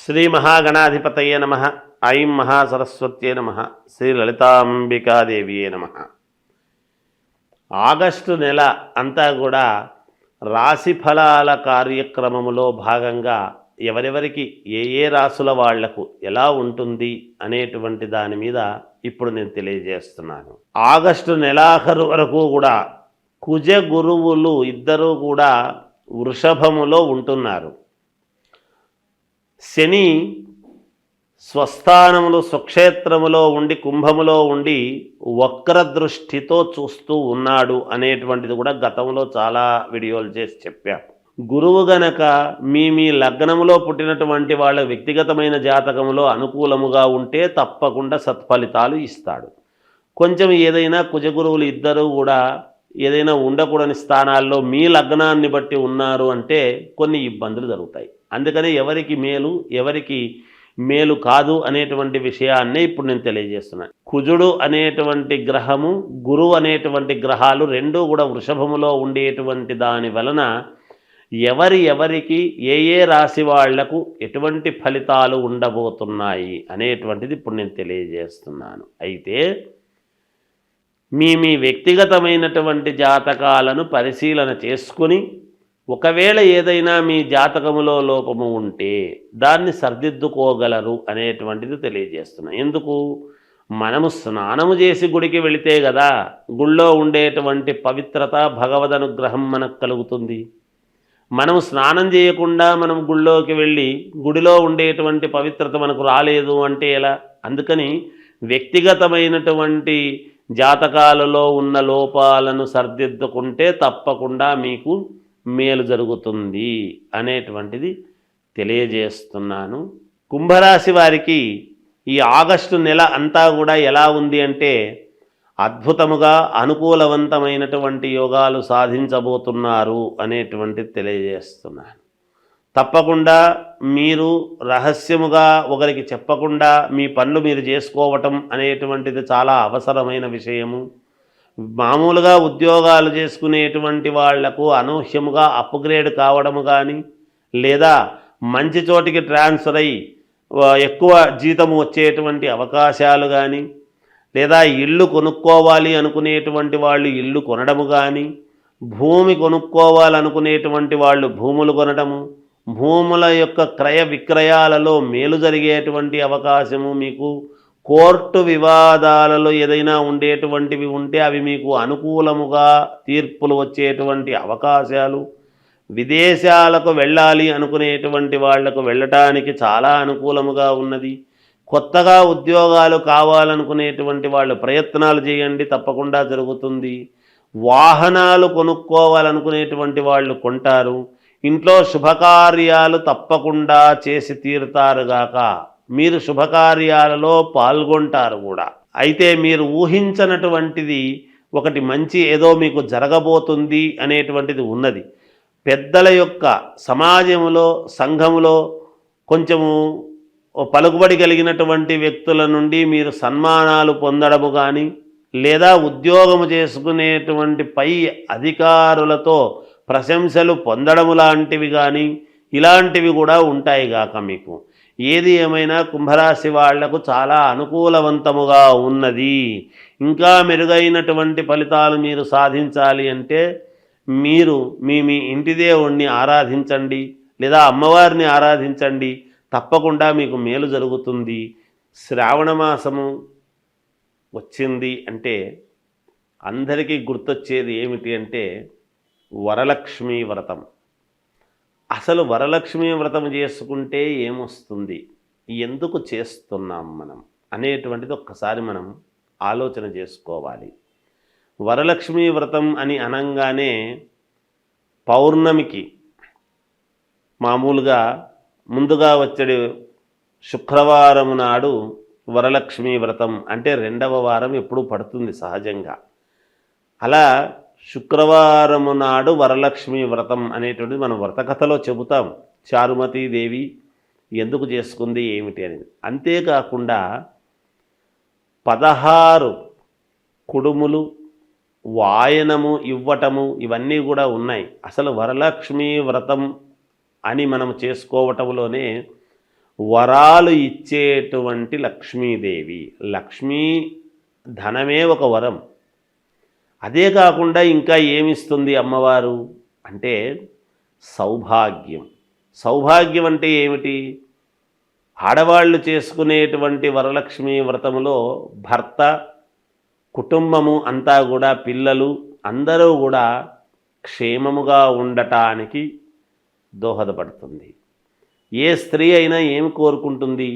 శ్రీ మహాగణాధిపతయే నమ. ఐం మహాసరస్వత్యే నమ. శ్రీ లలితాంబికాదేవియే నమ. ఆగస్టు నెల అంతా కూడా రాశి ఫలాల కార్యక్రమములో భాగంగా ఎవరెవరికి ఏ రాసుల వాళ్లకు ఎలా ఉంటుంది అనేటువంటి దాని మీద ఇప్పుడు నేను తెలియజేస్తున్నాను. ఆగస్టు నెలాఖరు వరకు కూడా కుజ గురువులు ఇద్దరూ కూడా వృషభములో ఉంటున్నారు. శని స్వస్థానములు స్వక్షేత్రములో ఉండి కుంభములో ఉండి వక్రదృష్టితో చూస్తూ ఉన్నాడు అనేటువంటిది కూడా గతంలో చాలా వీడియోలు చేసి చెప్పాను. గురువు గనక మీ లగ్నములో పుట్టినటువంటి వాళ్ళ వ్యక్తిగతమైన జాతకములో అనుకూలముగా ఉంటే తప్పకుండా సత్ఫలితాలు ఇస్తాడు. కొంచెం ఏదైనా కుజగురువులు ఇద్దరూ కూడా ఏదైనా ఉండకూడని స్థానాల్లో మీ లగ్నాన్ని బట్టి ఉన్నారు అంటే కొన్ని ఇబ్బందులు జరుగుతాయి. అందుకని ఎవరికి మేలు ఎవరికి మేలు కాదు అనేటువంటి విషయాన్నే ఇప్పుడు నేను తెలియజేస్తున్నాను. కుజుడు అనేటువంటి గ్రహము గురువు అనేటువంటి గ్రహాలు రెండూ కూడా వృషభములో ఉండేటువంటి దాని వలన ఎవరికి ఏ రాశి వాళ్లకు ఎటువంటి ఫలితాలు ఉండబోతున్నాయి అనేటువంటిది ఇప్పుడు నేను తెలియజేస్తున్నాను. అయితే మీ వ్యక్తిగతమైనటువంటి జాతకాలను పరిశీలన చేసుకుని ఒకవేళ ఏదైనా మీ జాతకములో లోపము ఉంటే దాన్ని సరిదిద్దుకోగలరు అనేటువంటిది తెలియజేస్తున్నాను. ఎందుకు? మనము స్నానము చేసి గుడికి వెళితే కదా గుళ్ళో ఉండేటువంటి పవిత్రత భగవద్ అనుగ్రహం మనకు కలుగుతుంది. మనము స్నానం చేయకుండా మనం గుళ్ళోకి వెళ్ళి గుడిలో ఉండేటువంటి పవిత్రత మనకు రాలేదు అంటే ఎలా? అందుకని వ్యక్తిగతమైనటువంటి జాతకాలలో ఉన్న లోపాలను సరిదిద్దుకుంటే తప్పకుండా మీకు మేలు జరుగుతుంది అనేటువంటిది తెలియజేస్తున్నాను. కుంభరాశి వారికి ఈ ఆగస్టు నెల అంతా కూడా ఎలా ఉంది అంటే అద్భుతముగా అనుకూలవంతమైనటువంటి యోగాలు సాధించబోతున్నారు అనేటువంటిది తెలియజేస్తున్నాను. తప్పకుండా మీరు రహస్యముగా ఒకరికి చెప్పకుండా మీ పనులు మీరు చేసుకోవటం అనేటువంటిది చాలా అవసరమైన విషయము. మామూలుగా ఉద్యోగాలు చేసుకునేటువంటి వాళ్లకు అనూహ్యముగా అప్గ్రేడ్ కావడము కానీ లేదా మంచి చోటికి ట్రాన్స్ఫర్ అయ్యి ఎక్కువ జీతము వచ్చేటువంటి అవకాశాలు కానీ లేదా ఇల్లు కొనుక్కోవాలి అనుకునేటువంటి వాళ్ళు ఇల్లు కొనడము కానీ భూమి కొనుక్కోవాలనుకునేటువంటి వాళ్ళు భూములు కొనడము భూముల యొక్క క్రయ విక్రయాలలో మేలు జరిగేటువంటి అవకాశము మీకు కోర్టు వివాదాలలో ఏదైనా ఉండేటువంటివి ఉంటే అవి మీకు అనుకూలముగా తీర్పులు వచ్చేటువంటి అవకాశాలు విదేశాలకు వెళ్ళాలి అనుకునేటువంటి వాళ్లకు వెళ్ళటానికి చాలా అనుకూలముగా ఉన్నది. కొత్తగా ఉద్యోగాలు కావాలనుకునేటువంటి వాళ్ళు ప్రయత్నాలు చేయండి, తప్పకుండా జరుగుతుంది. వాహనాలు కొనుక్కోవాలనుకునేటువంటి వాళ్ళు కొంటారు. ఇంట్లో శుభకార్యాలు తప్పకుండా చేసి తీరుతారుగాక. మీరు శుభకార్యాలలో పాల్గొంటారు కూడా. అయితే మీరు ఊహించనటువంటిది ఒకటి మంచి ఏదో మీకు జరగబోతుంది అనేటువంటిది ఉన్నది. పెద్దల యొక్క సమాజంలో సంఘములో కొంచెము పలుకుబడి కలిగినటువంటి వ్యక్తుల నుండి మీరు సన్మానాలు పొందడము కానీ లేదా ఉద్యోగము చేసుకునేటువంటి పై అధికారులతో ప్రశంసలు పొందడము లాంటివి కానీ ఇలాంటివి కూడా ఉంటాయి గాక. మీకు ఏది ఏమైనా కుంభరాశి వాళ్లకు చాలా అనుకూలవంతముగా ఉన్నది. ఇంకా మెరుగైనటువంటి ఫలితాలు మీరు సాధించాలి అంటే మీరు మీ ఇంటి దేవుణ్ణి ఆరాధించండి లేదా అమ్మవారిని ఆరాధించండి, తప్పకుండా మీకు మేలు జరుగుతుంది. శ్రావణ మాసము వచ్చింది అంటే అందరికీ గుర్తొచ్చేది ఏమిటి అంటే వరలక్ష్మీ వ్రతం. అసలు వరలక్ష్మీ వ్రతం చేసుకుంటే ఏమొస్తుంది, ఎందుకు చేస్తున్నాం మనం అనేటువంటిది ఒక్కసారి మనం ఆలోచన చేసుకోవాలి. వరలక్ష్మీ వ్రతం అని అనంగానే పౌర్ణమికి మామూలుగా ముందుగా వచ్చే శుక్రవారం నాడు వరలక్ష్మీ వ్రతం అంటే రెండవ వారం ఎప్పుడు పడుతుంది సహజంగా. అలా శుక్రవారము నాడు వరలక్ష్మీ వ్రతం అనేటువంటిది మనం వ్రతకథలో చెబుతాం. చారుమతీదేవి ఎందుకు చేసుకుంది ఏమిటి అనేది. అంతేకాకుండా 16 కుడుములు వాయనము ఇవ్వటము ఇవన్నీ కూడా ఉన్నాయి. అసలు వరలక్ష్మీ వ్రతం అని మనం చేసుకోవటంలోనే వరాలు ఇచ్చేటువంటి లక్ష్మీదేవి. లక్ష్మీ ధనమే ఒక వరం. అదే కాకుండా ఇంకా ఏమిస్తుంది అమ్మవారు అంటే సౌభాగ్యం. సౌభాగ్యం అంటే ఏమిటి? ఆడవాళ్ళు చేసుకునేటువంటి వరలక్ష్మి వ్రతములో భర్త, కుటుంబము అంతా కూడా, పిల్లలు అందరూ కూడా క్షేమముగా ఉండటానికి దోహదపడుతుంది. ఏ స్త్రీ అయినా ఏమి కోరుకుంటుంది?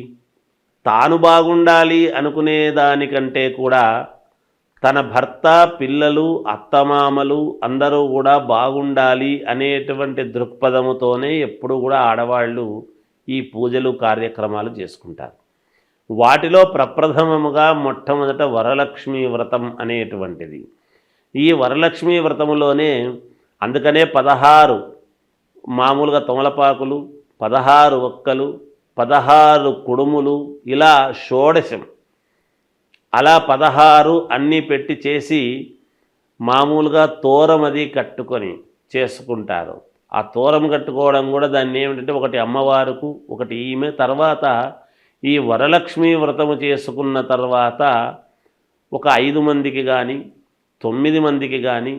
తాను బాగుండాలి అనుకునే దానికంటే కూడా తన భర్త, పిల్లలు, అత్తమామలు అందరూ కూడా బాగుండాలి అనేటువంటి దృక్పథముతోనే ఎప్పుడు కూడా ఆడవాళ్ళు ఈ పూజలు కార్యక్రమాలు చేసుకుంటారు. వాటిలో ప్రప్రథమముగా మొట్టమొదట వరలక్ష్మి వ్రతం అనేటువంటిది. ఈ వరలక్ష్మి వ్రతములోనే అందుకనే 16 మామూలుగా తమలపాకులు, 16 ఒక్కలు, 16 కుడుములు, ఇలా షోడశం, అలా 16 అన్నీ పెట్టి చేసి మామూలుగా తోరం అది కట్టుకొని చేసుకుంటారు. ఆ తోరం కట్టుకోవడం కూడా దాన్ని ఏమిటంటే ఒకటి అమ్మవారుకు, ఒకటి ఈమె. తర్వాత ఈ వరలక్ష్మి వ్రతము చేసుకున్న తర్వాత ఒక 5 మందికి కానీ, 9 మందికి కానీ,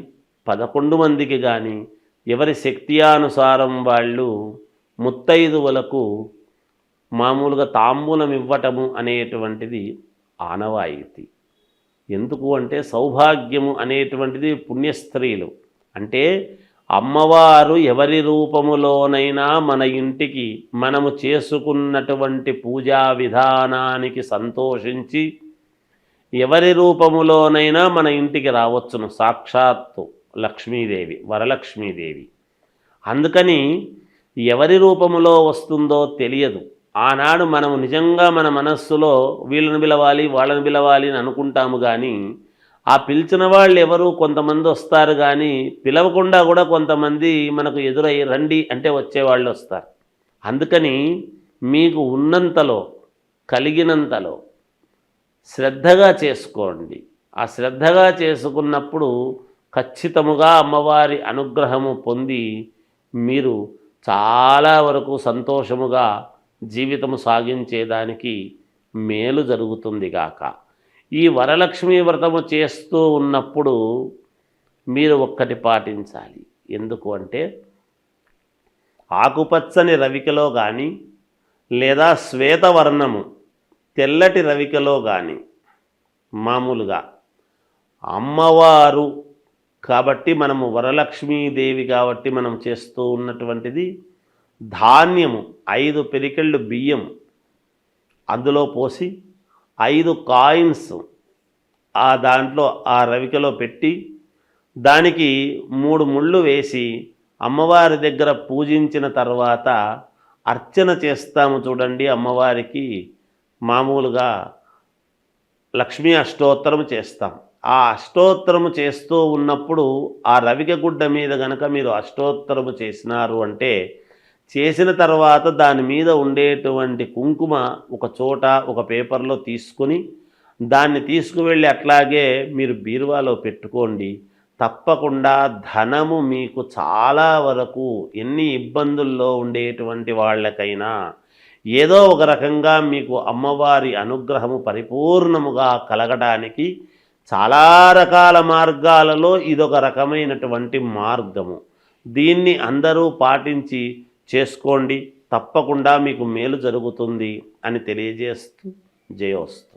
11 మందికి కానీ ఎవరి శక్త్యానుసారం వాళ్ళు ముత్తైదువులకు మామూలుగా తాంబూలం ఇవ్వటము అనేటువంటిది ఆనవాయితీ. ఎందుకు అంటే సౌభాగ్యము అనేటువంటిది పుణ్యస్త్రీలు అంటే అమ్మవారు ఎవరి రూపములోనైనా మన ఇంటికి మనము చేసుకున్నటువంటి పూజా విధానానికి సంతోషించి ఎవరి రూపములోనైనా మన ఇంటికి రావచ్చును. సాక్షాత్తు లక్ష్మీదేవి, వరలక్ష్మీదేవి. అందుకని ఎవరి రూపములో వస్తుందో తెలియదు. ఆనాడు మనము నిజంగా మన మనస్సులో వీళ్ళని పిలవాలి, వాళ్ళని పిలవాలి అని అనుకుంటాము. కానీ ఆ పిలిచిన వాళ్ళు ఎవరు? కొంతమంది వస్తారు, కానీ పిలవకుండా కూడా కొంతమంది మనకు ఎదురై రండి అంటే వచ్చేవాళ్ళు వస్తారు. అందుకని మీకు ఉన్నంతలో, కలిగినంతలో శ్రద్ధగా చేసుకోండి. ఆ శ్రద్ధగా చేసుకున్నప్పుడు ఖచ్చితముగా అమ్మవారి అనుగ్రహము పొంది మీరు చాలా వరకు సంతోషముగా జీవితము సాగించేదానికి మేలు జరుగుతుంది గాక. ఈ వరలక్ష్మి వ్రతము చేస్తూ ఉన్నప్పుడు మీరు ఒక్కటి పాటించాలి. ఎందుకు అంటే ఆకుపచ్చని రవికలో కానీ లేదా శ్వేతవర్ణము తెల్లటి రవికలో కానీ మామూలుగా అమ్మవారు కాబట్టి మనము వరలక్ష్మీదేవి కాబట్టి మనం చేస్తూ ఉన్నటువంటిది ధాన్యము 5 పిరికెళ్ళు బియ్యం అందులో పోసి 5 కాయిన్స్ ఆ దాంట్లో ఆ రవికలో పెట్టి దానికి 3 ముళ్ళు వేసి అమ్మవారి దగ్గర పూజించిన తర్వాత అర్చన చేస్తాము చూడండి. అమ్మవారికి మామూలుగా లక్ష్మీ అష్టోత్తరం చేస్తాం. ఆ అష్టోత్తరము చేస్తూ ఉన్నప్పుడు ఆ రవిక గుడ్డ మీద గనక మీరు అష్టోత్తరము చేసినారు అంటే చేసిన తర్వాత దాని మీద ఉండేటువంటి కుంకుమ ఒక చోట ఒక పేపర్లో తీసుకుని దాన్ని తీసుకువెళ్ళి అట్లాగే మీరు బీరువాలో పెట్టుకోండి. తప్పకుండా ధనము మీకు చాలా వరకు ఎన్ని ఇబ్బందుల్లో ఉండేటువంటి వాళ్ళకైనా ఏదో ఒక రకంగా మీకు అమ్మవారి అనుగ్రహము పరిపూర్ణముగా కలగడానికి చాలా రకాల మార్గాలలో ఇదొక రకమైనటువంటి మార్గము. దీన్ని అందరూ పాటించి చేసుకోండి. తప్పకుండా మీకు మేలు జరుగుతుంది అని తెలియజేస్తూ జయోస్తు.